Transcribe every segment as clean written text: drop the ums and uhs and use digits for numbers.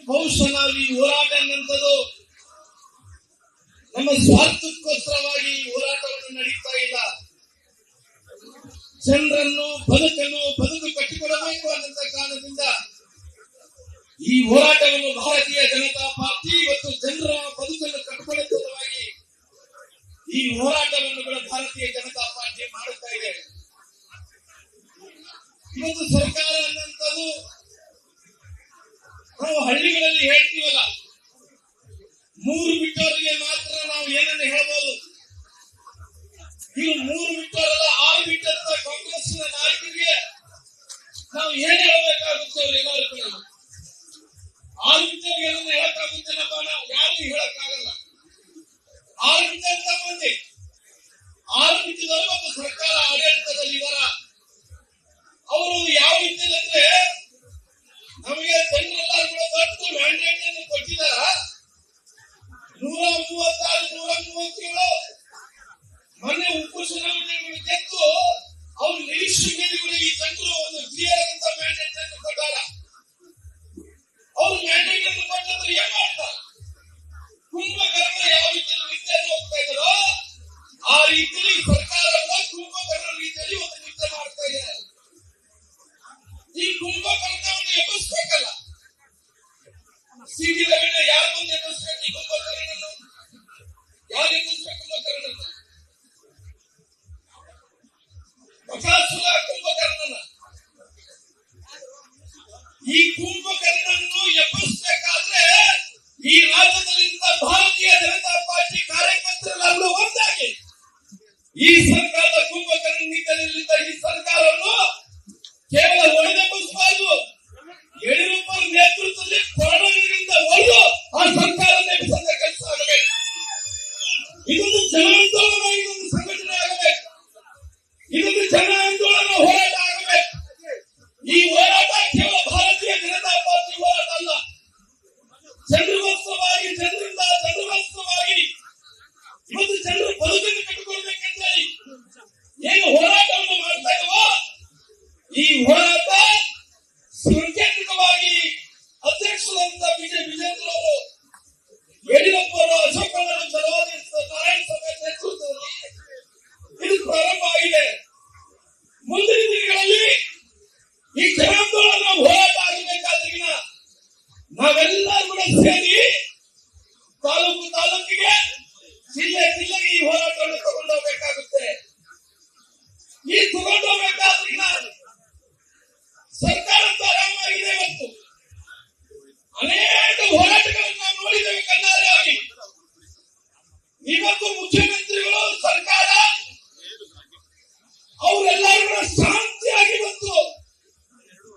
ಬಹುಶಃ ಈ ಹೋರಾಟ ಅನ್ನಂಥದ್ದು ನಮ್ಮ ಸ್ವಾರ್ಥಕ್ಕೋಸ್ಕರವಾಗಿ ಹೋರಾಟವನ್ನು ನಡೀತಾ ಇಲ್ಲ. ಜನರನ್ನು ಬದುಕು ಕಟ್ಟಿಕೊಡಬೇಕು ಅನ್ನಂತ ಕಾರಣದಿಂದ ಈ ಹೋರಾಟವನ್ನು ಭಾರತೀಯ ಜನತಾ ಪಾರ್ಟಿ ಇವತ್ತು ಜನರ ಬದುಕನ್ನು ಕಟ್ಟಿಕೊಳ್ಳುವ ಸಲುವಾಗಿ ಈ ಹೋರಾಟವನ್ನು ಕೂಡ ಭಾರತೀಯ ಜನತಾ ಪಾರ್ಟಿ ಮಾಡುತ್ತಾ ಇದೆ. ಇವತ್ತು ಸರ್ಕಾರ ಅನ್ನಂಥದ್ದು ನಾವು ಹಳ್ಳಿಗಳಲ್ಲಿ ಹೇಳ್ತೀವಲ್ಲ, 3 ಬಿಟ್ಟವರಿಗೆ ಮಾತ್ರ ನಾವು ಏನನ್ನು ಹೇಳ್ಬೋದು. ನೀವು 3 ಬಿಟ್ಟವರಲ್ಲ 6 ಬಿಟ್ಟಂತ ಕಾಂಗ್ರೆಸ್ನ ನಾಯಕರಿಗೆ ನಾವು ಏನ್ ಹೇಳಬೇಕಾಗುತ್ತೆ? ಅವ್ರು ಎಲ್ಲರೂ ಕೂಡ 6 ಬಿಟ್ಟವರಿಗೆ ಏನನ್ನ ಹೇಳಕ್ಕಾಗುತ್ತೇನಪ್ಪ? ನಾವು ಯಾರಿಗೂ ಹೇಳಕ್ಕಾಗಲ್ಲ. 6 ಬಿಟ್ಟಂತ ಮಂದಿ 6 ಬಿಟ್ಟಿದವರು ಮತ್ತು ಸರ್ಕಾರ ಆಡಳಿತದಲ್ಲಿ ಇದಾರ. ಅವರು ಯಾವ ರೀತಿಯಲ್ಲಿ ಅಂದ್ರೆ ನಮಗೆ ಜನರೆಲ್ಲರೂ ಕೂಡ ದೊಡ್ಡ ಮ್ಯಾಂಡೇಟ್ ಅನ್ನು ಕೊಟ್ಟಿದ್ದಾರ. 136, 137 ಮೊನ್ನೆ ಉಪ್ಪು ಚುನಾವಣೆಗಳು ಗೆದ್ದು ಅವ್ರ ನಿರೀಕ್ಷೆ ಮೇಲೆ ಕೂಡ ಈ ಜನರು ಒಂದು ಕ್ಲಿಯರ್ ಆದಂತ ಮ್ಯಾಂಡೇಟ್ ಅನ್ನು ಕೊಟ್ಟಾರ. ಅವ್ರು ಮ್ಯಾಂಡೇಟ್ ಅನ್ನು ಕೊಟ್ಟಂದ್ರೆ ಏನ್ ಮಾಡ್ತಾರೆ? ಕುಂಭಕರ್ಣ ಯಾವ ರೀತಿಯಲ್ಲಿ ನಿತ್ಯವನ್ನು ಹೋಗ್ತಾ ಇದ್ದಾರೋ ಆ ರೀತಿಯಲ್ಲಿ ಸರ್ಕಾರವನ್ನ ಕುಂಭಕರ್ಣ ರೀತಿಯಲ್ಲಿ ಒಂದು ನಿತ್ಯ ಮಾಡ್ತಾ ಇದ್ದಾರೆ. ಈ ಕುಂಭಕರ್ಣವನ್ನು ಎಬ್ಬಿಸ್ಬೇಕಲ್ಲ. ಸಿಟಿ ರವಿನ ಯಾರು ಮುಂದೆ ಎಬ್ಬಿಸ್ಬೇಕು? ಈ ಕುಂಭಕರ್ಣನ್ನು ಯಾರು ಎಬ್ಬಿಸ್ಬೇಕು? ಕುಂಭಕರ್ಣನ ಬಕಾಸುರ ಕುಂಭಕರ್ಣನ. ಈ ಕುಂಭಕರ್ಣನ್ನು ಎಬ್ಬಿಸಬೇಕಾದ್ರೆ ಈ ರಾಜ್ಯದಲ್ಲಿಂದ ಭಾರತೀಯ ಜನತಾ ಪಾರ್ಟಿ ಕಾರ್ಯಕರ್ತರೆಲ್ಲರೂ ಒಂದಾಗಿ ಈ ಸರ್ಕಾರದ ಕುಂಭಕರ್ಣ ನೀತಿಯಲ್ಲಿದ್ದ ಈ ಸರ್ಕಾರವನ್ನು ಕೇವಲ ಒಡೆದೆಬ್ಬಿಸಬಾರದು. ಯಡಿಯೂರಪ್ಪರ ನೇತೃತ್ವದಲ್ಲಿ ಕೊರಡಗಳಿಂದ ಒಡೆದು ಆ ಸರ್ಕಾರ ಎಬ್ಬಿಸದ ಕೆಲಸ ಆಗಬೇಕು. ಇದೊಂದು ಜನ ಆಂದೋಲನ, ಇದೊಂದು ಸಂಘಟನೆ ಆಗಬೇಕು. ಇದೊಂದು ಜನ ಆಂದೋಲನ ಹೋರಾಟ ಆಗಬೇಕು. ಈ ಹೋರಾಟ ಕೇವಲ ಭಾರತೀಯ ಜನತಾ ಪಾರ್ಟಿ ಹೋರಾಟ ಅಲ್ಲ. ಜನರಿಗೋಸ್ಕರವಾಗಿ, ಜನರಿಗೋಸ್ಕರವಾಗಿ ಇವತ್ತು ಜನರು ಬದುಕನ್ನು ಕಟ್ಟಿಕೊಳ್ಬೇಕಂತ ಹೇಳಿ ಏನು ಹೋರಾಟವನ್ನು ಮಾಡ್ತಾ ಇದ್ದಾವೋ ಈ ಹೋರಾಟ ಸಾಂಕೇತಿಕವಾಗಿ ಅಧ್ಯಕ್ಷರಾದಂತಹ ವಿಜೇಂದ್ರ ಅವರು, ಯಡಿಯೂರಪ್ಪ ಅವರು, ಅಶೋಕ್ ಅವರು, ನಾರಾಯಣ ಸ್ವಾಮಿ ನೇತೃತ್ವದಲ್ಲಿ ಇದು ಪ್ರಾರಂಭ ಆಗಿದೆ. ಮುಂದಿನ ದಿನಗಳಲ್ಲಿ ಈ ಜನಾಂದೋಲನ ಹೋರಾಟ ಆಗಬೇಕಾದ್ರಿಗಿನ ನಾವೆಲ್ಲರೂ ಕೂಡ ಸೇರಿ ತಾಲೂಕಿಗೆ, ಜಿಲ್ಲೆಗೆ ಈ ಹೋರಾಟವನ್ನು ತಗೊಂಡೋಗ್ಬೇಕಾಗುತ್ತೆ. ಈ ತಗೊಂಡೋಗ್ಬೇಕಾದ್ರಿಗಿನ ಸರ್ಕಾರ ಆರಾಮಾಗಿದೆ. ಇವತ್ತು ಅನೇಕ ಹೋರಾಟಗಳನ್ನು ನಾವು ನೋಡಿದ್ದೇವೆ ಕಣ್ಣಾರೆ ಆಗಿ. ಇವತ್ತು ಮುಖ್ಯಮಂತ್ರಿಗಳು, ಸರ್ಕಾರ ಅವರೆಲ್ಲರೂ ಶಾಂತಿಯಾಗಿ ಬಂತು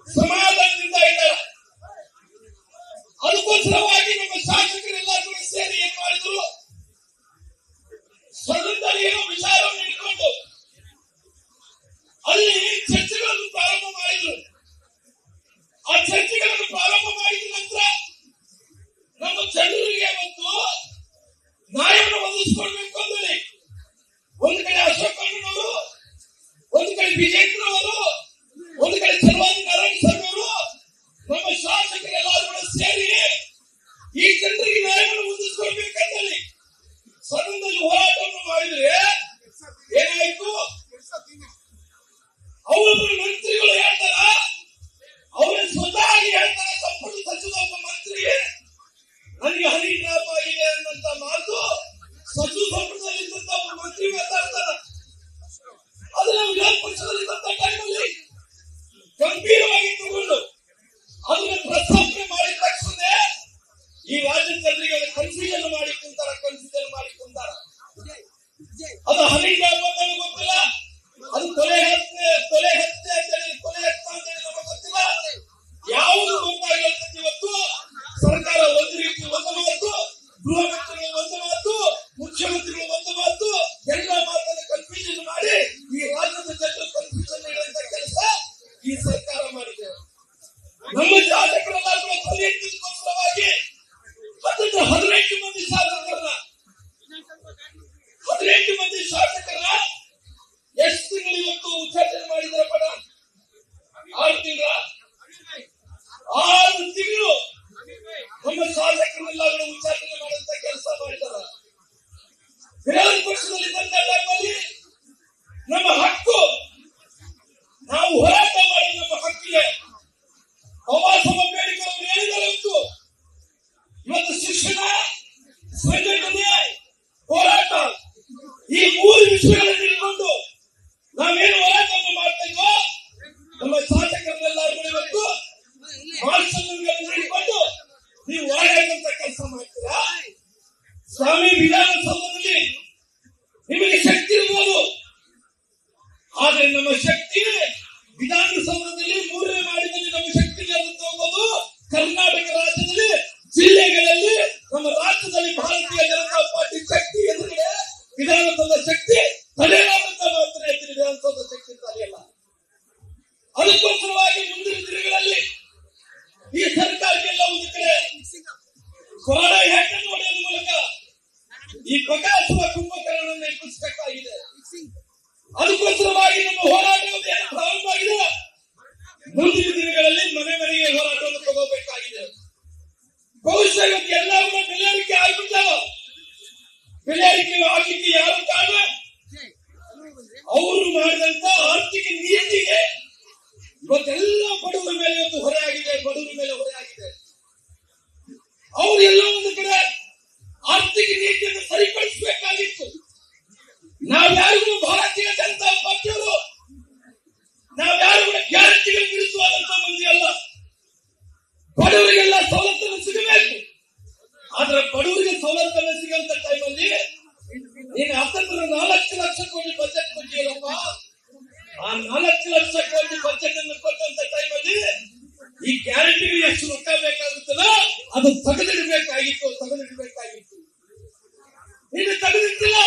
ಸಮಾಧಾನದಿಂದ ಇದ್ದಾರೆ. ಅದಕ್ಕೋಸ್ಕರವಾಗಿ ನಮ್ಮ ಶಾಸಕರೆಲ್ಲರೂ ಸೇರಿ ಏನ್ ಮಾಡಿದ್ರು, ಸದನದಲ್ಲಿ ಏನೋ ವಿಚಾರವನ್ನು ಇಟ್ಕೊಂಡು ಅಲ್ಲಿ ಚರ್ಚೆಗಳನ್ನು ಪ್ರಾರಂಭ ಮಾಡಿದ್ರು. ಆ ಚರ್ಚೆಗಳನ್ನು ಪ್ರಾರಂಭ ಮಾಡಿದ ನಂತರ ನಮ್ಮ ಜನರಿಗೆ ಮತ್ತು ನ್ಯಾಯವನ್ನು ಒದಗಿಸಿಕೊಡ್ಬೇಕು ಅಂದರೆ ಒಂದು ಕಡೆ ಅಶೋಕ್ ಅಣ್ಣನವರು, ಒಂದು ಕಡೆ ವಿಜೇಂದ್ರ ಅವರು, ಒಂದು ಕಡೆ ಚಲವಾದಿ ನಾರಾಯಣ ಸ್ವಾಮಿ ಅವರು, ನಮ್ಮ ಶಾಸಕರೆಲ್ಲರೂ ಕೂಡ ಸೇರಿ ಈ ಜನರಿಗೆ ನ್ಯಾಯವನ್ನು ಒದಗಿಸಿಕೊಡ್ಬೇಕಂತೇಳಿ ಸದನದಲ್ಲಿ ಹೋರಾಟವನ್ನು ಮಾಡಿದ್ರೆ ಏನಾಯ್ತು? ಅವರು ಮಂತ್ರಿಗಳು ಹೇಳ್ತಾರ, ಅವರೇ ಸ್ವತಃ ಹೇಳ್ತಾರೆ, ಸಂಪುಟ ಸಚಿವ ಒಬ್ಬ ಮಂತ್ರಿ ನನಗೆ ಹನಿ ಡ್ರಾಪ್ ಆಗಿದೆ ಅನ್ನಂತ ಮಾತು ಸಚಿವ ಸಂಪುಟದಲ್ಲಿದ್ದಂತ ಒಬ್ಬ ಮಂತ್ರಿ ಮಾತಾಡ್ತಾರ. ಅದನ್ನ ವಿಧಾನ ಪರಿಷತ್ತಲ್ಲಿದ್ದಂತ ಟೈಮಲ್ಲಿ ಗಂಭೀರವಾಗಿ ತಗೊಂಡು ಅದನ್ನ ಪ್ರಸ್ತಾವನೆ ಮಾಡಿದ ತಕ್ಷಣ ಈ ರಾಜ್ಯದ ಜನರಿಗೆ ಕನ್ಫ್ಯೂಷನ್ ಮಾಡಿ ಕುಂತಾರ. ಅದು ಹನಿ ಡ್ರಾಪ್ ಅಂತ ಗೊತ್ತಿಲ್ಲ, ಅದು ಕೊಲೆ ಹತ್ಯೆ ಅಂತೇಳಿ, ಕೊಲೆ ಹತ್ಯೆ ಅಂತೇಳಿ ನಮಗೆ ಗೊತ್ತಿಲ್ಲ. ಯಾವುದು ಗೊತ್ತಾಗಿರ್ತದೆ? ಇವತ್ತು ಸರ್ಕಾರ ಒಂದು ರೀತಿ ಒಂದು ಮಾತು, ಗೃಹ ಮಂತ್ರಿಗಳು ಒಂದು ಮಾತು, ಮುಖ್ಯಮಂತ್ರಿಗಳು ಒಂದು ಮಾತು, ಎಲ್ಲ ಮಾತನ್ನು ಕನ್ಫ್ಯೂಷನ್ ಮಾಡಿ ಈ ರಾಜ್ಯದ ಜನರು ಕನ್ಫ್ಯೂಷನ್ ಹೇಳುವಂತ ಕೆಲಸ ಈ ಸರ್ಕಾರ ಮಾಡಿದೆ. ನಮ್ಮ ಶಾಸಕರೆಲ್ಲ ಕೂಡ ಕೊನೆಗೋಸ್ಕರವಾಗಿ 18 ಮಂದಿ ಶಾಸಕರನ್ನ ಎಷ್ಟು ತಿಂಗಳು ಇವತ್ತು ಉಚ್ಚಾಟನೆ ಮಾಡಿದಾರೆ ಪಡ? 6 ತಿಂಗಳು ನಮ್ಮ ಶಾಸಕರನ್ನೆಲ್ಲರೂ ಉಚ್ಚಾಟನೆ ಮಾಡುವಂತ ಕೆಲಸ ಮಾಡಿದ್ದಾರೆ. ವಿರೋಧ ಪಕ್ಷದಲ್ಲಿ ಬಂದ ಟೈಮಲ್ಲಿ ನಮ್ಮ ಹಕ್ಕು, ನಾವು ಹೋರಾಟ ಮಾಡಿ ನಮ್ಮ ಹಕ್ಕಿಗೆ ಅವಾಸವ ಬೇಡಿಕೆ ಹೇಳಿದರಂತೂ ಇವತ್ತು ಶಿಕ್ಷಣ, ಸಂಘಟನೆ, ಹೋರಾಟ ಈ ಮೂರು ವಿಷಯಗಳನ್ನು ಇಟ್ಕೊಂಡು ನಾವೇನು ಹೋರಾಟವನ್ನು ಮಾಡ್ತಾ ಇದ್ವೋ ನಮ್ಮ ಶಾಸಕರನ್ನೆಲ್ಲರೂ ಇವತ್ತು ಮಾರ್ಷಲ್ಗಳನ್ನು ಹಿಡಿಕೊಂಡು ನೀವು ಹೋರಾಡುವಂತ ಕೆಲಸ ಮಾಡ್ತೀರಾ. ಸ್ವಾಮಿ ವಿಧಾನಸೌಧದಲ್ಲಿ ನಿಮಗೆ ಶಕ್ತಿ ಇರ್ಬೋದು, ಆದ್ರೆ ನಮ್ಮ ಶಕ್ತಿ ವಿಧಾನಸೌಧದಲ್ಲಿ ಮೂರನೇ ಮಾಡಿದಲ್ಲಿ ನಮ್ಮ ಶಕ್ತಿ ಹೋಗೋದು ಕರ್ನಾಟಕ ರಾಜ್ಯದಲ್ಲಿ ಜಿಲ್ಲೆಗಳಲ್ಲಿ ನಮ್ಮ ರಾಜ್ಯದಲ್ಲಿ ಭಾರತೀಯ ಜನತಾ ಪಾರ್ಟಿ ಶಕ್ತಿ ಎದುರಿಗೆ ವಿಧಾನಸೌಧ ಶಕ್ತಿ ತಡೆಯಲಾಗುತ್ತ ಮಾತ್ರ ಹೇಳ್ತೀನಿ. ವಿಧಾನಸೌಧ ಶಕ್ತಿ ತಡೆಯಲ್ಲ. ಅದಕ್ಕೋಸ್ಕರವಾಗಿ ಮುಂದಿನ ದಿನಗಳಲ್ಲಿ ಈ ಸರ್ಕಾರಕ್ಕೆಲ್ಲ ಒಂದು ಕಡೆ ಕೊರೋನಾ ಹ್ಯಾಕನ್ನು ಹೊಡೆಯುವ ಮೂಲಕ ಈ ಬಕಾಸುರ ಕುಂಭಕರ್ಣವನ್ನು ಎದುರಿಸಬೇಕಾಗಿದೆ. ಅದಕ್ಕೋಸ್ಕರವಾಗಿ ನಮ್ಮ ಹೋರಾಟ ಪ್ರಾರಂಭ ಆಗಿದೆ. ಮುಂದಿನ ದಿನಗಳಲ್ಲಿ ಮನೆ ಮನೆಗೆ ಹೋರಾಟವನ್ನು ತಗೋಬೇಕಾಗಿದೆ. ಬಹುಶಃ ಇವತ್ತು ಎಲ್ಲರೂ ಬೆಲೆ ಏರಿಕೆ ಆಗಿಬಿಟ್ಟಾವ. ಬೆಲೆ ಏರಿಕೆ ಆಗಲಿಕ್ಕೆ ಯಾರು ಕಾರಣ? ಅವರು ಮಾಡಿದಂತ ಆರ್ಥಿಕ ನೀತಿಗೆ ಇವತ್ತೆಲ್ಲ ಬಡವರ ಮೇಲೆ ಇವತ್ತು ಹೊರೆ ಆಗಿದೆ. ಬಡವರ ಮೇಲೆ ಹೊರೆ ಆಗಿದೆ. ಅವರು ಎಲ್ಲ ಒಂದು ಕಡೆ ಆರ್ಥಿಕ ನೀತಿಯನ್ನು ಸರಿಪಡಿಸಬೇಕಾಗಿತ್ತು. ನಾವ್ಯಾರಿಗೂ ಭಾರತೀಯ ಜನತಾ ಪಾರ್ಟಿಯವರು ನಾವ್ಯಾರು ಗ್ಯಾರಂಟಿಗಳು ವಿರುದ್ಧವಾದಂತ ಮಂದಿ ಅಲ್ಲ. ಬಡವರಿಗೆಲ್ಲ ಸವಲತ್ತನ್ನು ಸಿಗಬೇಕು. ಆದ್ರೆ ಬಡವರಿಗೆ ಸವಲತ್ತನ್ನು ಸಿಗಂತ ಟೈಮಲ್ಲಿ ನೀನು 4 ಲಕ್ಷ ಕೋಟಿ ಬಜೆಟ್ ಕೊಟ್ಟಿಲ್ಲಪ್ಪ. ಆ 4 ಲಕ್ಷ ಕೋಟಿ ಬಜೆಟ್ ಅನ್ನು ಕೊಟ್ಟಂತ ಟೈಮಲ್ಲಿ ಈ ಗ್ಯಾರಂಟಿಗೆ ಎಷ್ಟು ರೊಕ್ಕ ಬೇಕಾಗುತ್ತಲ್ಲ ಅದು ತೆಗೆದಿಡಬೇಕಾಗಿತ್ತು. ನೀನು ತೆಗೆದಿಟ್ಟಿಲ್ಲ.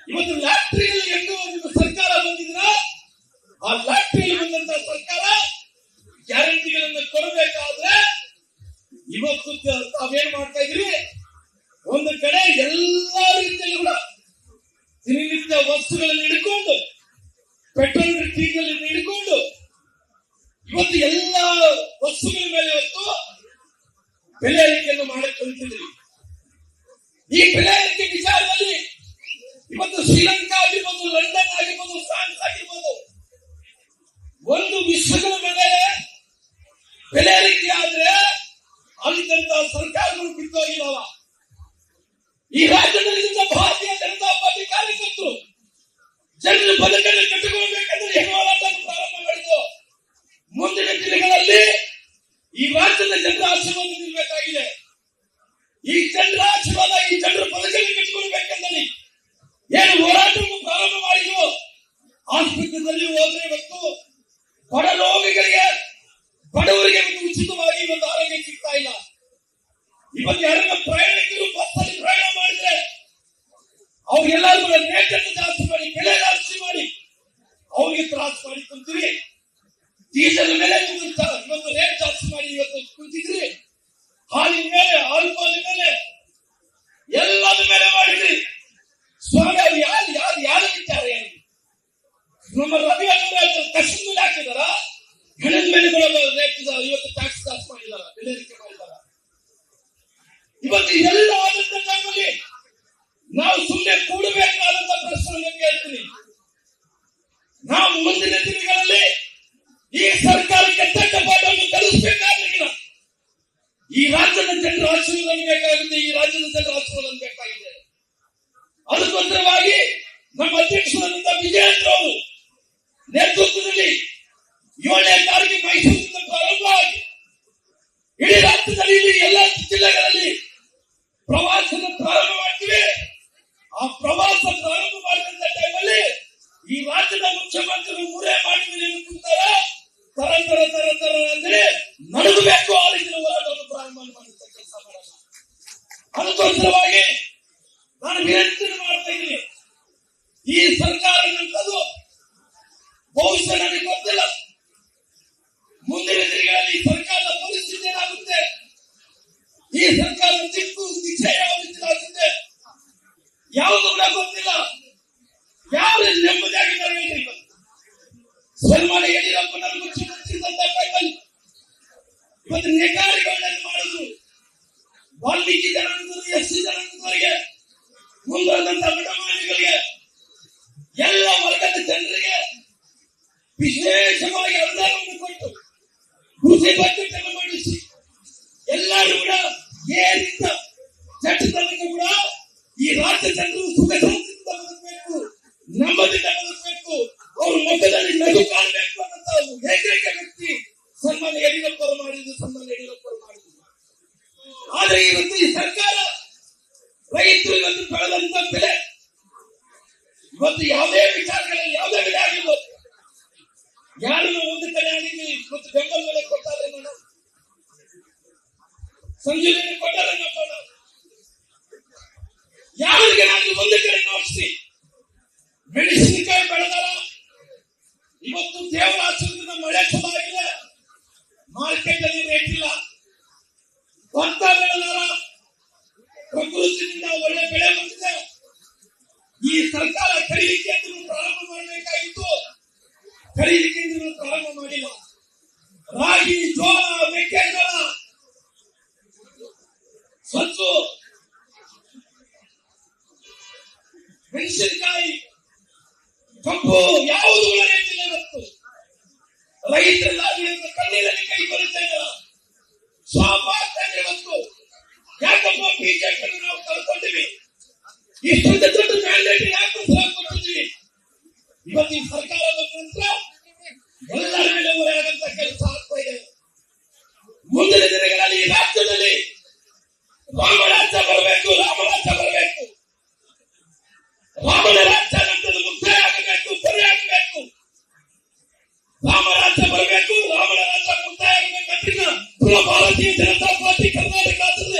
ಇವತ್ತು ಲ್ಯಾಟ್ರಿಯಲ್ಲಿ ಹೆಂಗೋ ನಿಮ್ಮ ಸರ್ಕಾರ ಬಂದಿದ್ರ, ಆ ಲ್ಯಾಟ್ರಿಯಲ್ಲಿ ಬಂದಂತ ಸರ್ಕಾರ ಗ್ಯಾರಂಟಿಗಳನ್ನು ಕೊಡಬೇಕಾದ್ರೆ ಇವತ್ತು ತಾವೇನ್ ಮಾಡ್ತಾ ಇದ್ರಿ? ಒಂದು ಕಡೆ ಎಲ್ಲಾ ರೀತಿಯಲ್ಲಿ ಕೂಡ ದಿನನಿತ್ಯ ವಸ್ತುಗಳನ್ನು ಹಿಡ್ಕೊಂಡು, ಪೆಟ್ರೋಲ್ ಡೀಸೆಲ್ ಹಿಡ್ಕೊಂಡು ಇವತ್ತು ಎಲ್ಲ ವಸ್ತುಗಳ ಮೇಲೆ ಇವತ್ತು ಬೆಲೆ ಏರಿಕೆಯನ್ನು ಮಾಡಕ್ಕೆ ಕಲಿತಿದ್ರಿ. ಈ ಬೆಲೆ ಏರಿಕೆ ವಿಚಾರದಲ್ಲಿ ಇವತ್ತು ಶ್ರೀಲಂಕಾ ಆಗಿರ್ಬೋದು, ಲಂಡನ್ ಆಗಿರ್ಬೋದು, ಫ್ರಾನ್ಸ್ ಆಗಿರ್ಬೋದು, ಒಂದು ವಿಶ್ವಗಳ ಮೇಲೆ ಬೆಲೆ ಏರಿಕೆ ಆದ್ರೆ ಅಲ್ಲಿದ್ದಂತ ಸರ್ಕಾರಗಳು ಬಿಟ್ಟೋಗಿರಲ್ಲ. ಈ ರಾಜ್ಯದಲ್ಲಿ ಭಾರತೀಯ ಜನತಾ ಪಾರ್ಟಿ ಕಾರ್ಯಕರ್ತರು ಜನರ ಬದುಕನ್ನು ಕಟ್ಟಿಕೊಳ್ಳಬೇಕಂದ್ರೆ ಏನು ಹೋರಾಟ ಪ್ರಾರಂಭ ಮಾಡಿದ್ರು. ಮುಂದಿನ ದಿನಗಳಲ್ಲಿ ಈ ರಾಜ್ಯದ ಜನರ ಆಶೀರ್ವಾದ ನಿಲ್ಬೇಕಾಗಿದೆ. ಈ ಜನರ ಆಶೀರ್ವಾದ, ಈ ಜನರ ಬದುಕನ್ನು ಕಟ್ಟಿಕೊಳ್ಬೇಕಂದ್ರೆ ಏನು ಹೋರಾಟವನ್ನು ಪ್ರಾರಂಭ ಮಾಡಿದ್ರು. ಆಸ್ಪತ್ರೆಯಲ್ಲಿ ಹೋದ್ರೆ ಇವತ್ತು ಬಡ ರೋಗಿಗಳಿಗೆ, ಬಡವರಿಗೆ ಉಚಿತವಾಗಿ ಇವತ್ತು ಆರೋಗ್ಯ ಸಿಗ್ತಾ ಇಲ್ಲ. ಇವತ್ತು ಯಾರನ್ನ ಪ್ರಯಾಣಿಕರು ಬಸ್ಸಲ್ಲಿ ಪ್ರಯಾಣ ಮಾಡಿದ್ರೆ ಅವ್ರಿಗೆಲ್ಲರೂ ಕೂಡ ರೇಟನ್ನು ಜಾಸ್ತಿ ಮಾಡಿ, ಬೆಲೆ ಜಾಸ್ತಿ ಮಾಡಿ ಅವ್ರಿಗೆ ತ್ರಾಸ ಮಾಡಿ ಕುಂತೀವಿ. ಡೀಸೆಲ್ ಮೇಲೆ ಇವತ್ತು ರೇಟ್ ಜಾಸ್ತಿ ಮಾಡಿ ಇವತ್ತು ಕುಂತಿದ್ರಿ. ಹಾಲಿನ ಮೇಲೆ, ಆಲ್ಕೋಹಾಲ್ ಮೇಲೆ, ಎಲ್ಲದ ಮೇಲೆ ಮಾಡಿದ್ರಿ. ಸ್ವಾಮಿ ಅವ್ರು ಯಾರು ವಿಚಾರ ಏನು? ನಮ್ಮ ರವಿ ಕಷ್ಟ ಮೇಲೆ ಹಾಕಿದಾರ, ಹೆಣದ ಮೇಲೆ ರೇಟ್ ಇವತ್ತು ಟ್ಯಾಕ್ಸ್ ಜಾಸ್ತಿ ಮಾಡಿದಾರ, ಬೆಲೆ ಏರಿಕೆ ಮಾಡಿದಾರ. ಇವತ್ತು ಎಲ್ಲ ಆದಂತ ಟೈಮಲ್ಲಿ ನಾವು ಸುಮ್ಮನೆ ಕೂಡಬೇಕಾದಂತ ಪ್ರಶ್ನೆ ಕೇಳ್ತೀನಿ. ನಾವು ಮುಂದಿನ ದಿನಗಳಲ್ಲಿ ಈ ಸರ್ಕಾರಕ್ಕೆ ತಕ್ಕ ಪಾಠವನ್ನು ಕಲಿಸಬೇಕಾಗಿಲ್ಲ. ಈ ರಾಜ್ಯದ ಜನರ ಆಶೀರ್ವಾದ ಬೇಕಾಗುತ್ತೆ. ಈ ರಾಜ್ಯದ ಜನರ ಆಶೀರ್ವಾದ ಬೇಕಾಗಿದೆ. ಅದಕ್ಕೋಸ್ಕರವಾಗಿ ನಮ್ಮ ಅಧ್ಯಕ್ಷರಾದಂತಹ ವಿಜಯೇಂದ್ರ ಅವರು ನೇತೃತ್ವದಲ್ಲಿ 7ನೇ ತಾರೀಕಿಗೆ ಮೈಸೂರಿನಿಂದ ಪ್ರಾರಂಭ ಆಗಿ ಇಡೀ ರಾಜ್ಯದಲ್ಲಿ ಎಲ್ಲ ಜಿಲ್ಲೆಗಳಲ್ಲಿ ಪ್ರವಾಸದ ಪ್ರಾರಂಭ ಮಾಡ್ತೀವಿ. ಆ ಪ್ರವಾಸ ಪ್ರಾರಂಭ ಮಾಡಿದಂತ ಟೈಮಲ್ಲಿ ಈ ರಾಜ್ಯದ ಮುಖ್ಯಮಂತ್ರಿಗಳು ಮೂರೇ ಮಾಡಿ ಕೂತಾರ. ತರ ಅಂದ್ರೆ ನಡಗಬೇಕು. ಆ ರೀತಿಯ ಹೋರಾಟವನ್ನು ಪ್ರಾರಂಭ ಮಾಡುವಂತ ಕೆಲಸ ಮಾಡಲ್ಲ. ಅದಕ್ಕೋಸ್ಕರವಾಗಿ ನಾನು ವಿನಂತಿ ಮಾಡ್ತಾ ಇದ್ದೀನಿ. ಈ ಸರ್ಕಾರ ಅನ್ನೋದು ಬಹುಶಃ ನನಗೆ ಗೊತ್ತಿಲ್ಲ ಮುಂದಿನ ದಿನಗಳಲ್ಲಿ ಸರ್ಕಾರದ ಪರಿಸ್ಥಿತಿ ಏನಾಗುತ್ತೆ, ಈ ಸರ್ಕಾರದ ದಿಶೆ ಯಾವ ರೀತಿ ಆಗುತ್ತೆ ಯಾವುದು ಕೂಡ ಗೊತ್ತಿಲ್ಲ. ಯಾವ ನೆಮ್ಮದಿಯಾಗಿದ್ದಾರೆ ಸನ್ಮಾನ್ಯ ಯಡಿಯೂರಪ್ಪನವರು ಮುಖ್ಯಮಂತ್ರಿ ಇವತ್ತು ನೇಕಾರಿಗಳನ್ನು ಮಾಡಿದ್ರು. ವಾಲ್ಮೀಕಿ ಜನಾಂಗದವರಿಗೆ, ಎಸ್ಸಿ ಜನಾಂಗದವರಿಗೆ, ಮುಂದಾದಂತ ಬಡಮಾನಿಗಳಿಗೆ, ಎಲ್ಲ ವರ್ಗದ ಜನರಿಗೆ ವಿಶೇಷವಾಗಿ ಅನುದಾನವನ್ನು ಕೊಟ್ಟು ಕೃಷಿ ಬಜೆಟ್ ಮಾಡಿಸಿ ಎಲ್ಲರೂ ಕೂಡ ಏನಿಂದ ಚಟ್ಟತನಕ ಕೂಡ ಈ ರಾಜ್ಯ ಜನರು ಸುಖ ಶಾಂತಿಯಿಂದ ಬದುಕಬೇಕು, ನೆಮ್ಮದಿಯಿಂದ ಬದುಕಬೇಕು, ಅವ್ರ ಮುಖದಲ್ಲಿ ನಗು ಕಾಣಬೇಕು ಅನ್ನೋ ಏಕೈಕ ವ್ಯಕ್ತಿ ಸನ್ಮಾನ್ಯ ಯಡಿಯೂರಪ್ಪರು ಮಾಡಿದ್ದು, ಸನ್ಮಾನ್ಯ ಯಡಿಯೂರಪ್ಪರು ಮಾಡಿದ್ದು. ಆದ್ರೆ ಇವತ್ತು ಈ ಸರ್ಕಾರ ರೈತರು ಇವತ್ತು ಬೆಳೆದಂತ ಬೆಲೆ ಇವತ್ತು ಯಾವುದೇ ವಿಚಾರಗಳಲ್ಲಿ ಯಾವುದೇ ಬೆಲೆ ಆಗಿರ್ಬೋದು, ಯಾರು ಒಂದು ಕಡೆ ಆಗಿದ್ವಿ ಇವತ್ತು ಬೆಂಬಲ ಬೆಲೆ ಕೊಟ್ಟಾರೆ, ನಾನು ಸಂಜೀವನಿ ಕೊಟ್ಟಾರೆ, ಯಾರಿಗೆ ನಾನು ಒಂದು ಕಡೆ ನೋಡಿಸಿ ಮೆಣಸಿನಕಾಯಿ ಬೆಳೆದಾರ. ಇವತ್ತು ದೇವರ ಆಶೀರ್ವಾದದಿಂದ ಮಳೆ ಚೆನ್ನಾಗಿದೆ, ಮಾರ್ಕೆಟ್ ಅಲ್ಲಿ ರೇಟ್ ಇಲ್ಲ. ಭತ್ತ ಬೆಳೆದಾರ, ಪ್ರಕೃತಿಯಿಂದ ಒಳ್ಳೆ ಬೆಳೆ ಬಂದಿದೆ. ಈ ಸರ್ಕಾರ ಖರೀದಿ ಪ್ರಾರಂಭ ಮಾಡಬೇಕಾಗಿತ್ತು, ಖರೀದಿ ಪ್ರಾರಂಭ ಮಾಡಿಲ್ಲ. ರಾಗಿ, ಜೋಳ, ಮೆಕ್ಕೆಜೋಳ, ಸತ್ತು, ಮೆಣಸಿನಕಾಯಿ, ಕಬ್ಬು ಯಾವುದು ರೇಟಿಲ್ಲ. ಇವತ್ತು ರೈತರೆಲ್ಲ ಕಣ್ಣೀರಲ್ಲಿ ಕೈ ಬರುತ್ತಾ ಇಲ್ಲ, ಶಾಪ ಆಗ್ತಾ ಇದೆ. ಇವತ್ತು ಯಾಕಪ್ಪ ಬಿಜೆಪಿ ನಾವು ಕಳ್ಕೊಂಡಿವಿ, ಇಷ್ಟೊಂದು ದೊಡ್ಡ ಮ್ಯಾಂಡೇಟ್ ಯಾಕೆ ಕೊಟ್ಟಿದ್ವಿ. ಇವತ್ತು ಈ ಸರ್ಕಾರ ಬಂದ ನಂತರ ಎಲ್ಲರ ಮೇಲೆ ಹೊರೆಯಾಗಂತ ಕೆಲಸ ಆಗ್ತಾ ಇದೆ. ಮುಂದಿನ ದಿನಗಳಲ್ಲಿ ಈ ರಾಜ್ಯದಲ್ಲಿ ರಾಮರಾಜ್ಯ ಬರಬೇಕು, ರಾಮರಾಜ್ಯ ಬರಬೇಕು, ರಾಮನ ರಾಜ್ಯ ನಮ್ಮದು ಮುಕ್ತಾಯ ಆಗಬೇಕು, ಬರೆ ಆಗಬೇಕು. ರಾಮರಾಜ್ಯ ಬರಬೇಕು, ರಾಮನ ರಾಜ್ಯ ಮುಕ್ತಾಯ ಆಗಬೇಕು. ಭಾರತೀಯ ಜನತಾ ಪಾರ್ಟಿ ಕರ್ನಾಟಕ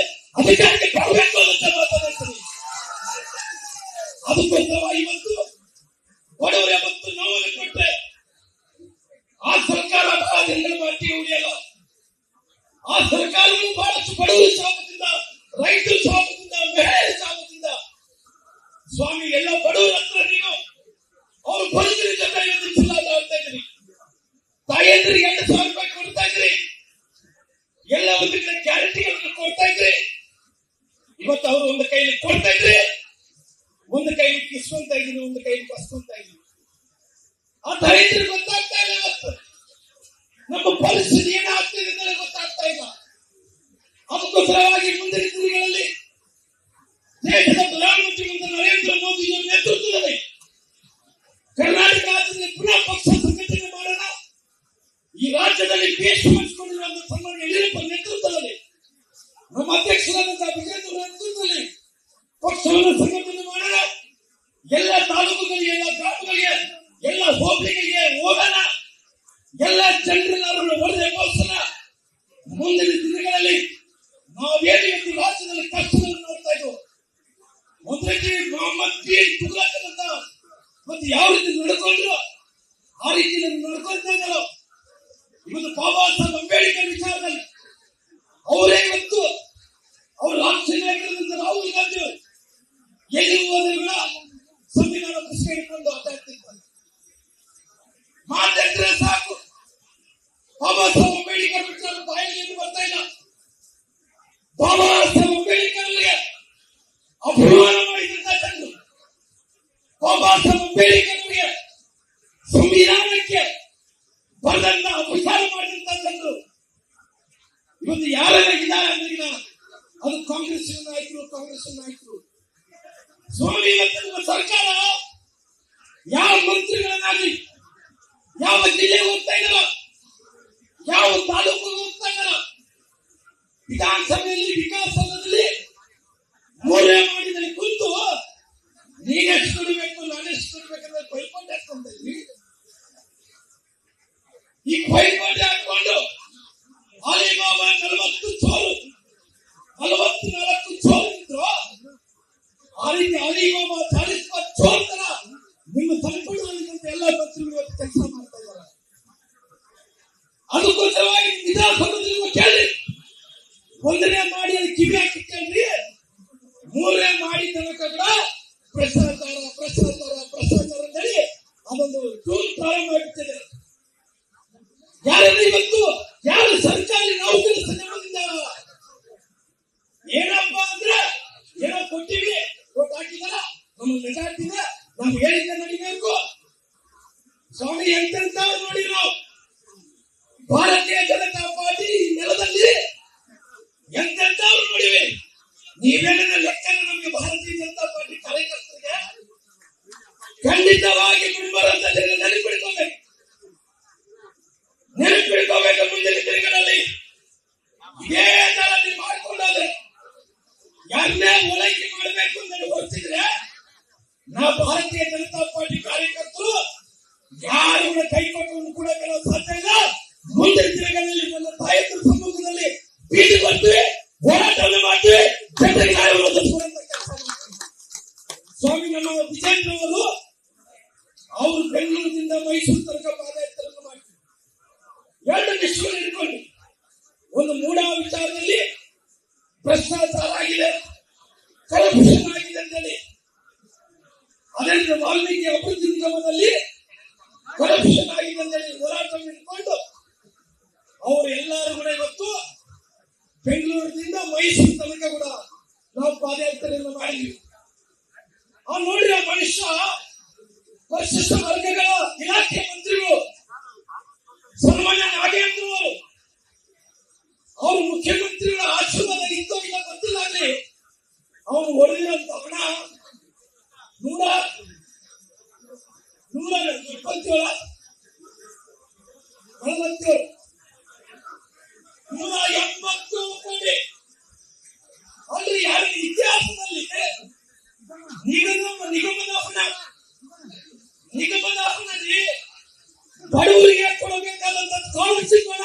ಅಧಿಕಾರಕ್ಕೆ ಬರಬೇಕು ಅಂತ ಮಾತನಾಡ್ತೀನಿ. ಅದಕ್ಕೋಸ್ಕರ ಇವತ್ತು ಬಡವರ ಮತ್ತು ನೋವನ್ನು ಕೊಟ್ಟರೆ ಆ ಸರ್ಕಾರ ಬಹಳ ಜನಗಳ ಪಾರ್ಟಿ ಉಳಿಯಲ್ಲ. ಆ ಸರ್ಕಾರವು ಬಹಳಷ್ಟು ಬಡವರ ಶಾಪದಿಂದ, ರೈತರ ಶಾಪದಿಂದ, ಮಹಿಳೆಯರ ಶಾಪದಿಂದ. ಸ್ವಾಮಿ, ಎಲ್ಲ ಬಡವರ ಹತ್ರ ನೀನು ಅವ್ರು ಬದುಕಿನ ಜೊತೆ ಇವತ್ತು ಚಿಲ್ಲಾಟ ಆಡ್ತಾ ಇದ್ರಿ, ತಾಯಂದ್ರಿಗೆ 2,000 ರೂಪಾಯಿ ಕೊಡ್ತಾ ಇದ್ರಿ, ಎಲ್ಲ ಒಂದು ಕಡೆ ಗ್ಯಾರಂಟಿಗಳನ್ನು ಕೊಡ್ತಾ ಇದ್ರಿ. ಇವತ್ತು ಅವರು ಒಂದು ಕೈಲಿ ಕೊಡ್ತಾ ಇದ್ರಿ, ಒಂದು ಕೈಲಿ ಕಿಸ್ಕೊಂತ ಇದ್ದೀನಿ, ಒಂದು ಕೈಲಿ ಕಸ್ಕೊಂತ ಇದ್ದೀನಿ. ಆ ರೈತರಿಗೆ ಗೊತ್ತಾಗ್ತಾ ಇಲ್ಲ. ಇವತ್ತು ನಮ್ಮ ಪರಿಸ್ಥಿತಿ ಏನಾಗ್ತಿದೆ ಅಂತ ಗೊತ್ತಾಗ್ತಾ ಇಲ್ಲ. ಅದಕ್ಕೋಸ್ಕರವಾಗಿ ಮುಂದಿನ ದಿನಗಳಲ್ಲಿ ದೇಶದ ಪ್ರಧಾನಮಂತ್ರಿ ನರೇಂದ್ರ ಮೋದಿಯವರ ನೇತೃತ್ವದಲ್ಲಿ ಕರ್ನಾಟಕ ರಾಜ್ಯದಲ್ಲಿ ಪುನಃ ಪಕ್ಷ ಸಂಘಟನೆ ಮಾಡೋಣ. ಈ ರಾಜ್ಯದಲ್ಲಿ ಬೇಸ್ ಮಾಡಿಕೊಂಡಿರುವ ಸನ್ಮಾನ್ಯ ಯಡಿಯೂರಪ್ಪ ನೇತೃತ್ವದಲ್ಲಿ, ನಮ್ಮ ಅಧ್ಯಕ್ಷರಾದಂತಹ ವಿಜೇಂದ್ರ ನೇತೃತ್ವದಲ್ಲಿ ಪಕ್ಷವನ್ನು ಸಂಘಟನೆ ಮಾಡೋಣ. ಎಲ್ಲ ತಾಲೂಕುಗಳಿಗೆ, ಎಲ್ಲ ಗ್ರಾಮಗಳಿಗೆ, ಎಲ್ಲ ಹೋಬಳಿಗಳಿಗೆ ಹೋಗೋಣ. ಎಲ್ಲ ಜನರೆಲ್ಲರನ್ನು ಒಳ್ಳೆಗೊಳಿಸೋಣ. ಮುಂದಿನ ದಿನಗಳಲ್ಲಿ ನಾವೇನು ಇವತ್ತು ರಾಜ್ಯದಲ್ಲಿ ಕಷ್ಟಗಳನ್ನು ನೋಡ್ತಾ ಇದ್ವು, ಒಂದು ರೀತಿ ಮೊಹಮ್ಮದ್ ಬಿನ್ ತುಘಲಕ್ ಅಂತ ಮತ್ತು ಯಾವ ರೀತಿ ನಡ್ಕೊಂಡ್ರು ಆ ರೀತಿ ನಡ್ಕೊಳ್ತಾ ಇದ್ದಾರೋ. ಇವತ್ತು ಬಾಬಾ ಸಾಹೇಬ್ ಅಂಬೇಡ್ಕರ್ ವಿಚಾರದಲ್ಲಿ ಅವರೇ ಇವತ್ತು ಅವ್ರ ರಾಷ್ಟ್ರೀಯ ನಾಯಕರಾದಂತ ರಾಹುಲ್ ಗಾಂಧಿ ಎಲ್ಲಿ ಹೋದ್ರೂ ಸಂವಿಧಾನ ಪ್ರಶ್ನೆ ಇಟ್ಕೊಂಡು ಆಟಾಡ್ತಿರ್ತಾರೆ. ಮಾತಾಡಿದ್ರೆ ಸಾಕು, ಬಾಬಾ ಸಾಹೇಬ್ ಅಂಬೇಡ್ಕರ್ ವಿಚಾರ ಬಾಯಿಗೆ ಬರ್ತಾ ಇಲ್ಲ. ಬಾಬಾ ಸಾಹೇಬ್ ಅಂಬೇಡ್ಕರ್ಗೆ ಅಪಮಾನ ಮಾಡಿದಂತ ಜನರು, ಬಾಬಾ ಸಾಹೇಬ್ ಅಂಬೇಡ್ಕರ್ಗೆ ಸಂವಿಧಾನಕ್ಕೆ ಬರೆದಂತ ಅಪಚಾರ ಮಾಡಿದಂತ ಜನರು ಇವತ್ತು ಯಾರಾಗಿದ್ದಾರೆ ಅಂದ್ರೆ ಅದು ಕಾಂಗ್ರೆಸ್ ನಾಯಕರು. ಸ್ವಾಮಿ, ಇವತ್ತು ಸರ್ಕಾರ ಯಾವ ಮಂತ್ರಿಗಳನ್ನಾಗಲಿ, ಯಾವ ಜಿಲ್ಲೆಗೆ ಹೋಗ್ತಾ ಇದ್ದಾರ, ಯಾವ ತಾಲೂಕು ಹೋಗ್ತಾ ಇದ್ದಾರ, ವಿಧಾನಸಭೆಯಲ್ಲಿ ವಿಕಾಸದಲ್ಲಿ ಮೂರೇ ಮಾಡಿದಲ್ಲಿ ಕುಂತು ನೀನೆಷ್ಟು ಕೊಡಬೇಕು, ನಾನೆಷ್ಟು ಕೊಡ್ಬೇಕಂದ್ರೆ ಬೈಕೊಂಡೆ ಹಾಕೊಂತ ಇದ್ವಿ. ಈ ಬೈಕೊಂಡೆ ಹಾಕೊಂಡು ಅಲಿಬಾಬಾ 44 ಚೋರು ಇದ್ರು. ಆ ರೀತಿ ಅಲಿಬಾಬಾ 40 ಚೋರ್ ತರ ನಿಮ್ಮ ಸಂಪೂರ್ಣ ಎಲ್ಲ ಮಂತ್ರಿಗಳು ಕೆಲಸ ಮಾಡ್ತಾ ಇದ್ದಾರೆ. ಅದಕ್ಕೋಸ್ಕರವಾಗಿ ವಿಧಾನಸಭೆಯಲ್ಲಿ ಕೇಳಿ, ಒಂದನೇ ಮಾಡಿ ಅದು ಕಿವಿ ಹಾಕಿ ಕೇಳ್ರಿ, ಮೂರನೇ ಮಾಡಿ ತನಕ ಕೂಡ ಭ್ರಷ್ಟಾಚಾರ ಅಂತೇಳಿ ಅದೊಂದು ಟೂಲ್ ಪ್ರಾರಂಭ ಆಗ್ತದೆ. ಯಾರಲ್ಲಿ ಇವತ್ತು ಯಾರು ಸರ್ಕಾರಿ ನೌಕರ ಸಂಘದಿಂದ ಏನಪ್ಪಾ ಅಂದ್ರೆ ಏನೋ ಕೊಟ್ಟಿವಿ, ಕೊಟ್ಟು ಹಾಕಿದಾರ, ನಮ್ಮನ್ನು ನೆಟಾಡ್ತಿದ, ನಾವು ಹೇಳಿದ್ದ ನಡಿಬೇಕು. ಸ್ವಾಮಿ ಎಂತೆಂತ ನೋಡಿ ನಾವು ಭಾರತೀಯ ಜನತಾ ಪಾರ್ಟಿ ನೆಲದಲ್ಲಿ ಎಂತೆಂತವ್ರು ನೋಡಿವಿ. ನೀವೇನ ಲೆಕ್ಕನ ನಮಗೆ ಭಾರತೀಯ ಜನತಾ ಪಾರ್ಟಿ ಕಾರ್ಯಕರ್ತರಿಗೆ ಖಂಡಿತವಾಗಿ ಮುಂಬರುವಂತ ನೆನಪಿಡ್ಕೋಬೇಕು. ಮುಂದಿನ ದಿನಗಳಲ್ಲಿ ಇದೇ ತರ ನೀವು ಮಾಡ್ಕೊಂಡಾದ್ರೆ ಯಾರನ್ನೇ ಓಲೈಕೆ ಮಾಡಬೇಕು ಅಂತ ಗೊತ್ತಿದ್ರೆ ನಾವು ಭಾರತೀಯ ಜನತಾ ಪಾರ್ಟಿ ಕಾರ್ಯಕರ್ತರು ಯಾರು ಕೈ ಕೊಟ್ಟು ಕೂಡ ಕೆಲವು ಸಾಧ್ಯ ಇಲ್ಲ. ಮುಂದಿನ ದಿನಗಳಲ್ಲಿ ನನ್ನ ತಾಯಂದ್ರ ಸಮ್ಮುಖದಲ್ಲಿ ಬೀದಿ ಬರ್ತೀವಿ, ಹೋರಾಟವನ್ನು ಮಾಡ್ತೀವಿ, ಜನರಿಗೆ ನ್ಯಾಯವನ್ನು ಒದಗಿಸುವಂತ ಕೆಲಸ ಮಾಡ್ತೀವಿ. ಸ್ವಾಮಿ ನಮ್ಮ ವಿಜಯನವರು ಅವರು ಬೆಂಗಳೂರಿನಿಂದ ಮೈಸೂರು ತನಕ ಪಾದಯಾತ್ರೆಯನ್ನು ಮಾಡ್ತೀವಿ. ಎರಡು ವಿಷಯಗಳು ಇಟ್ಕೊಂಡು, ಒಂದು ಮೂಢ ವಿಚಾರದಲ್ಲಿ ಭ್ರಷ್ಟಾಚಾರ ಆಗಿದೆ, ಕರಪ್ಷನ್ ಆಗಿದೆ ಅಂತೇಳಿ, ಅದರಿಂದ ವಾಲ್ಮೀಕಿ ಅಭಿವೃದ್ಧಿ ನಿಗಮದಲ್ಲಿ ಕರಪ್ಷನ್ ಆಗಿದೆ ಅಂತೇಳಿ ಹೋರಾಟವನ್ನು ಇಟ್ಕೊಂಡು ಅವರು ಎಲ್ಲರೂ ಕೂಡ ಇವತ್ತು ಬೆಂಗಳೂರಿನಿಂದ ಮೈಸೂರು ತನಕ ಕೂಡ ನಾವು ಪಾದಯಾತ್ರೆಯನ್ನು ಮಾಡಿದ್ವಿ. ನೋಡಿ ಆ ಮನುಷ್ಯ ಪರಿಶಿಷ್ಟ ವರ್ಗಗಳ ಇಲಾಖೆ ಮಂತ್ರಿಗಳು ಸನ್ಮಾನ್ಯ ನಾಗೇಂದ್ರ ಅವರು ಮುಖ್ಯಮಂತ್ರಿಗಳ ಆಶೀರ್ವಾದ ಇತ್ತೋ ಇಲ್ಲ ಗೊತ್ತಿಲ್ಲ. ಅಲ್ಲಿ ಅವನು ಹೊಡೆದಿರುವಂತ ಹಣ 180 ಕೋಟಿ ಅಲ್ರಿ. ಯಾರ ಇತಿಹಾಸದಲ್ಲಿ ನಿಗಮದ ಹಣದಲ್ಲಿ ಬಡವರಿಗೆ ಕೊಡಬೇಕಾದಂತ ಸ್ಕಾಲರ್ಶಿಪ್ ಹಣ,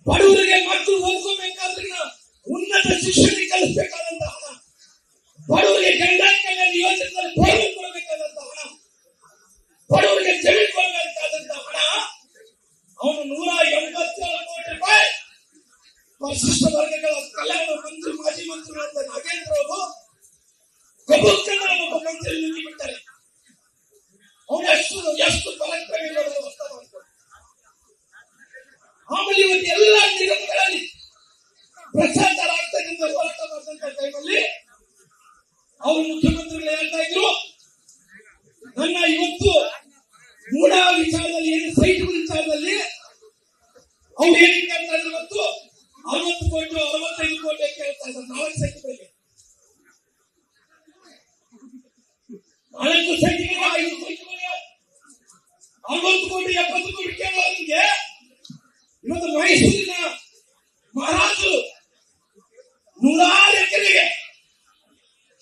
ಬಡವರಿಗೆ ಮಕ್ಕಳು ಓದ್ಕೋಬೇಕಾದ್ರೆ ಉನ್ನತ ಶಿಕ್ಷಣ ಕಲಿಸಬೇಕಾದಂತ ಹಣ, ಬಡವರಿಗೆ ಗಂಡನ ಕಲ್ಯಾಣ ಯೋಜನೆಯಲ್ಲಿ ಬೋರ್ವೆಲ್ ಕೊಡಬೇಕಾದಂತ ಹಣ, ಬಡವರಿಗೆ ಜಮೀನು ಕೊಡಬೇಕಾದಂತ ಹಣ, ಅವನು 187 ಕೋಟಿ ರೂಪಾಯಿ ಪರಿಶಿಷ್ಟ ವರ್ಗಗಳ ಕಲ್ಯಾಣ ಮಂತ್ರಿ ಮಾಜಿ ಮಂತ್ರಿಗಳಾದ ನಾಗೇಂದ್ರ ಅವರು ಕಬ್ಬುಕ್ಕನ್ನ ಒಬ್ಬ ಮಂತ್ರಿ ನಿಂತುಬಿಡ್ತಾರೆ. ಅವನು ಎಷ್ಟು ಪರಾಕ್ರಮಿ ವ್ಯವಸ್ಥೆ ಮಾಡ್ತಾರೆ. ಆಮೇಲೆ ಇವತ್ತು ಎಲ್ಲ ನಿಗಮಗಳಲ್ಲಿ ಭ್ರಷ್ಟಾಚಾರ ಆಗ್ತಕ್ಕಂಥ ಹೋರಾಟ ಮಾಡ್ತಕ್ಕಂಥ ಟೈಮಲ್ಲಿ ಅವರು ಮುಖ್ಯಮಂತ್ರಿಗಳು ಹೇಳ್ತಾ ಇದ್ರು, ನನ್ನ ಇವತ್ತು ಮೂಢ ವಿಚಾರದಲ್ಲಿ ಏನು ಸೈಟ್ ವಿಚಾರದಲ್ಲಿ ಅವ್ರು ಏನ್ ಕೇಳ್ತಾ ಇದ್ರು, ಇವತ್ತು 60 ಕೋಟಿ 65 ಕೋಟಿ ಕೇಳ್ತಾ ಇದ್ದಾರೆ 4 ಸೈಟ್ಗಳಿಗೆ. 4 ಸೈಟ್ಗೆ 5 ಸೈಟ್ಗಳಿಗೆ 60 ಕೋಟಿ 70 ಕೋಟಿ ಕೇಳೋರಿಗೆ ಇವತ್ತು ಮೈಸೂರಿನ ಮಹಾರಾಜರು 100 ಎಕರೆಗೆ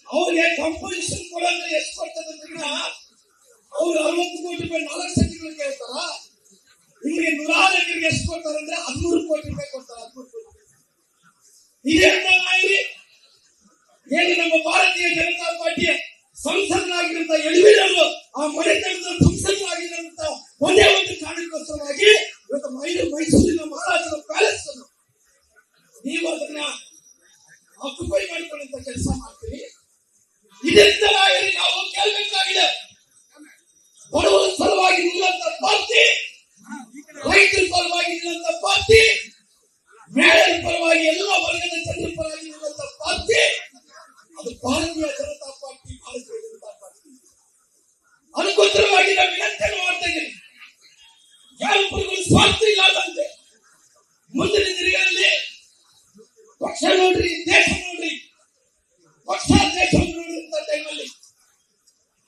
ಅವ್ರಿಗೆ ಕಂಪೋಸಿಷನ್ ಕೊಡೋದ್ರೆ ಎಷ್ಟು ಕೊಡ್ತದೆ ಅವ್ರು 60 ಕೋಟಿ ರೂಪಾಯಿ 4 ಸೈಟ್ಗಳು ಕೇಳ್ತಾರ. ಇವ್ರಿಗೆ 100 ಎಕರೆಗೆ ಎಷ್ಟು ಕೊಡ್ತಾರೆ ಅಂದ್ರೆ 13 ಕೋಟಿ ರೂಪಾಯಿ ಕೊಡ್ತಾರೆ. 13 ಕೋಟಿ ಇದೇ ಏನು ನಮ್ಮ ಭಾರತೀಯ ಜನತಾ ಪಾರ್ಟಿಯ ಸಂಸದರಾಗಿರುವಂತ ಯಡಿಯೂರಪ್ಪ ಆ ಮನೆತನದ ಸಂಸದರಾಗಿರುವಂತ ಒಂದೇ ಒಂದು ಕಾರಣಕ್ಕೋಸ್ಕರವಾಗಿ ಇವತ್ತು ಮೈಸೂರಿನ ಮಹಾರಾಜರ ಪ್ಯಾಲೇಸ್ ಅನ್ನು ನೀವು ಅದನ್ನ ಆಕ್ಯುಪೈ ಮಾಡಿಕೊಳ್ಳುವಂತ ಕೆಲಸ ಮಾಡ್ತೀವಿ. ಇದೆಂತರಾಗಿ ನಾವು ಕೇಳಬೇಕಾಗಿದೆ. ಬಡವರ ಸಲುವಾಗಿ ನಿಲ್ಲಂತ ಪಾರ್ಟಿ, ರೈತರ ಪರವಾಗಿ ನಿಲ್ಲಂತ ಪಾರ್ಟಿ, ಮೇಳದ ಪರವಾಗಿ ಎಲ್ಲ ವರ್ಗದ ಜನರ ಪರವಾಗಿ ನಿಲ್ಲಂತ ಪಾರ್ಟಿ ಅದು ಭಾರತೀಯ ಜನತಾ ಪಾರ್ಟಿ. ಭಾರತೀಯ ಜನತಾ ಪಾರ್ಟಿ ಅದಕ್ಕೋಸ್ಕರವಾಗಿ ನಾವು ವಿನಂತಿಯನ್ನು ಮಾಡ್ತಾ ಇದ್ದೀವಿ, ಯಾರೊಬ್ಬರಿಗೂ ಸ್ವಾರ್ಥ ಇಲ್ಲದಂತೆ ಮುಂದಿನ ದಿನಗಳಲ್ಲಿ ಪಕ್ಷ ನೋಡ್ರಿ, ದೇಶ ನೋಡ್ರಿ, ಪಕ್ಷ ದೇಶವನ್ನು ನೋಡಿದಂತ ಟೈಮಲ್ಲಿ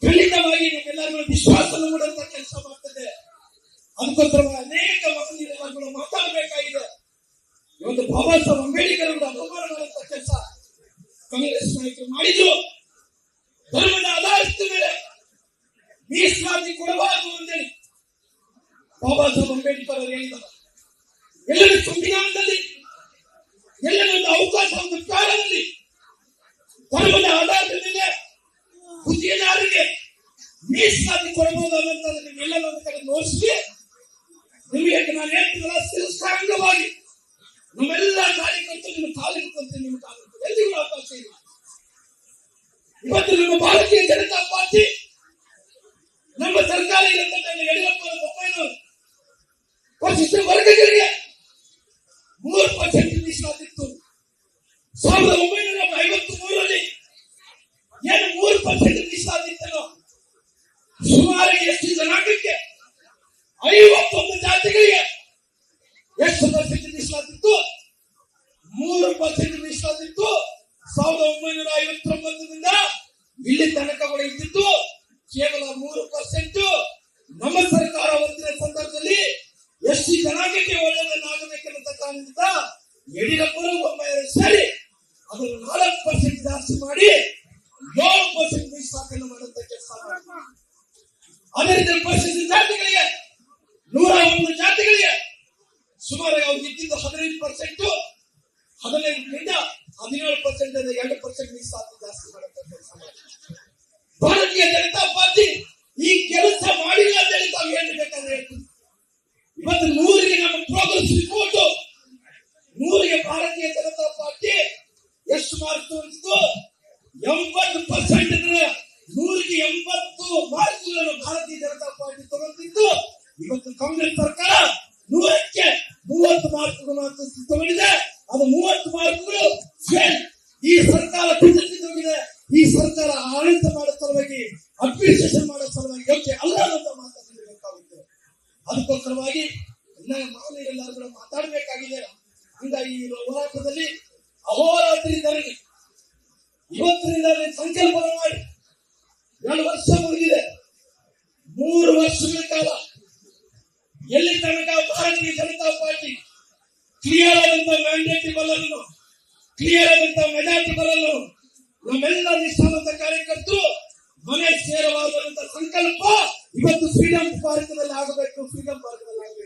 ಖಂಡಿತವಾಗಿ ನಮ್ಮೆಲ್ಲರಿಗೂ ವಿಶ್ವಾಸವನ್ನು ಮೂಡುವಂತ ಕೆಲಸ ಮಾಡ್ತದೆ. ಅದಕ್ಕೋಸ್ಕರ ಅನೇಕ ಮಹನೀಯರು ಮಾತಾಡಬೇಕಾಗಿದೆ. ಇವತ್ತು ಬಾಬಾ ಸಾಹೇಬ್ ಅಂಬೇಡ್ಕರ್ ಅವರ ಅಪಮಾನ ಮಾಡುವಂತ ಕೆಲಸ ಕಾಂಗ್ರೆಸ್ ನಾಯಕರು ಮಾಡಿದ್ರು. ಧರ್ಮದ ಆಧಾರದ ಮೇಲೆ ಮೀಸಲಾತಿ ಕೊಡಬಾರದು ಅಂತೇಳಿ ಬಾಬಾ ಸಾಹೇಬ್ ಅಂಬೇಡ್ಕರ್ ಅವರು ಹೇಳಿದ್ದಾರೆ. ಎಲ್ಲರ ಸಂವಿಧಾನದಲ್ಲಿ ಎಲ್ಲರೊಂದು ಅವಕಾಶ, ಒಂದು ಕಾಲದಲ್ಲಿ ಧರ್ಮದ ಆಧಾರದ ಮೇಲೆ ಬುದ್ಧಿಯನ್ನಾರಿಗೆ ಮೀಸಲಾತಿ ಕೊಡಬಹುದು ಅನ್ನೋದನ್ನ ನೀವೆಲ್ಲರೂ ಒಂದು ಕಡೆ ನೋಡಿಸಿ, ನಿಮಗೆ ನಾನು ಹೇಳ್ತೀನಲ್ಲ, ಶಿರಸ್ತಾಂಗವಾಗಿ ನಮ್ಮೆಲ್ಲ ಕಾರ್ಯಕರ್ತರು ನಿಮ್ಮ ಕಾಲಿಡ್ಕೊಂತ ನಿಮ್ಮ ಕಾಲಿಡ್ತಾರೆ, ಎಲ್ಲಿಗೂ ಅವಕಾಶ ಇಲ್ಲ. ಇವತ್ತು ನಮ್ಮ ಭಾರತೀಯ ಜನತಾ ಪಾರ್ಟಿ ನಮ್ಮ ಸರ್ಕಾರ ಇರತಕ್ಕ ಯಡಿಯೂರಪ್ಪ ಬೊಮ್ಮಾಯಿನವರು ಪರಿಶಿಷ್ಟ ವರ್ಗಗಳಿಗೆ 3% ಮೀಸಲಾತಿತ್ತು. 1953ರಲ್ಲಿ ಏನು 3% ಮೀಸಲಾತಿತ್ತೋ ಸುಮಾರು ಎಷ್ಟು ಜನಾಂಗಕ್ಕೆ 51 ಜಾತಿಗಳಿಗೆ ಎಷ್ಟು ಪರ್ಸೆಂಟ್ ಮೀಸಲಾತಿತ್ತು? 3% ಮೀಸಲಾತಿತ್ತು. 1959ರಿಂದ ಇಲ್ಲಿ ತನಕ ಕೂಡ ಇದ್ದಿದ್ದು ಕೇವಲ 3%. ನಮ್ಮ ಸರ್ಕಾರ ಒಂದಿನ ಸಂದರ್ಭದಲ್ಲಿ ಎಷ್ಟು ಜನಾಂಗಕ್ಕೆ ಒಳ್ಳೆಯದನ್ನಾಗಬೇಕೆನ್ನುವ ಕಾರಣದಿಂದ ಯಡಿಯೂರಪ್ಪರು ಒಮ್ಮೆಯಾರು ಸೇರಿ ಅದನ್ನು 4% ಜಾಸ್ತಿ ಮಾಡಿ 7% ಮೀಸಲಾತಿಯನ್ನು ಮಾಡುವಂತ ಕೆಲಸ ಮಾಡಿದ್ರು. ಅದೇ ರೀತಿ ಪರಿಶಿಷ್ಟ ಜಾತಿಗಳಿಗೆ 101 ಜಾತಿಗಳಿಗೆ ಸುಮಾರು ಅವ್ರು ಇದ್ದಿದ್ದು 15%, 15ರಿಂದ 17% 2% ಮೀಸಲಾತಿ ಜಾಸ್ತಿ ಮಾಡುವಂತ ಕೆಲಸ ಮಾಡಿದ್ರು. ಭಾರತೀಯ ಜನತಾ ಪಾರ್ಟಿ ಈ ಕೆಲಸ ಮಾಡಿಲ್ಲ ಅಂತ ಹೇಳಿ ತಾವು ಹೇಳ್ಬೇಕಾದ್ರೆ ಹೇಳ್ತೀವಿ. ಇವತ್ತು 100ಗೆ ನಮ್ಮ ಪ್ರೋಗ್ರೆಸ್ ರಿಪೋರ್ಟ್ 100ಗೆ ಭಾರತೀಯ ಜನತಾ ಪಾರ್ಟಿ ಎಷ್ಟು ಮಾರ್ಕ್ ತೋರಿಸಿತು? 80%. 100ಗೆ 80 ಮಾರ್ಕ್ಗಳನ್ನು ಭಾರತೀಯ ಜನತಾ ಪಾರ್ಟಿ ತಗೊಂಡಿದ್ದು. ಇವತ್ತು ಕಾಂಗ್ರೆಸ್ ಸರ್ಕಾರ 100ಕ್ಕೆ 30 ಮಾರ್ಕ್ಗಳನ್ನು ತಗೊಂಡಿದೆ. ಅದು 30 ಮಾರ್ಕ್ಗಳು ಫೇಲ್. ಈ ಸರ್ಕಾರ ಹೋಗಿದೆ. ಈ ಸರ್ಕಾರ ಆಡಳಿತ ಮಾಡೋ ಸಲುವಾಗಿ, ಅಡ್ಮಿನಿಸ್ಟ್ರೇಷನ್ ಮಾಡೋ ಸಲುವಾಗಿ ಯೋಗ್ಯ ಅಲ್ಲ ಅಂತ ಮಾತಾಡಬೇಕಾಗುತ್ತೆ. ಅದಕ್ಕೋಸ್ಕರವಾಗಿ ಮಾನವೀಯರೆಲ್ಲರೂ ಕೂಡ ಮಾತಾಡಬೇಕಾಗಿದೆ. ಹೀಗಾಗಿ ಈ ಹೋರಾಟದಲ್ಲಿ ಅಹೋರಾತ್ರಿ ಧರಣಿ ಇವತ್ತಿನಿಂದ ಸಂಕಲ್ಪ ಮಾಡಿ 2 ವರ್ಷ ಮುಗಿದಿದೆ. 3 ವರ್ಷಗಳ ಕಾಲ ಎಲ್ಲಿ ತನಕ ಭಾರತೀಯ ಜನತಾ ಪಾರ್ಟಿ ಕ್ಲಿಯರ್ ಆದಂತ ಮ್ಯಾಂಡೇಟ್ ಬಲ್ಲನ್ನು, ಕ್ಲಿಯರ್ ಆದಂತ ಮೆಜಾರಿಟಿ ಬಲ್ಲನ್ನು ನಮ್ಮೆಲ್ಲ ನಿಷ್ಠಾವಂತ ಕಾರ್ಯಕರ್ತರು ಮನೆ ಸೇರವಾದಂತ ಸಂಕಲ್ಪ ಇವತ್ತು ಫ್ರೀಡಂ ಪಾರ್ಕ್ನಲ್ಲಿ ಆಗಬೇಕು. ಫ್ರೀಡಂ ಪಾರ್ಕ್ನಲ್ಲಿ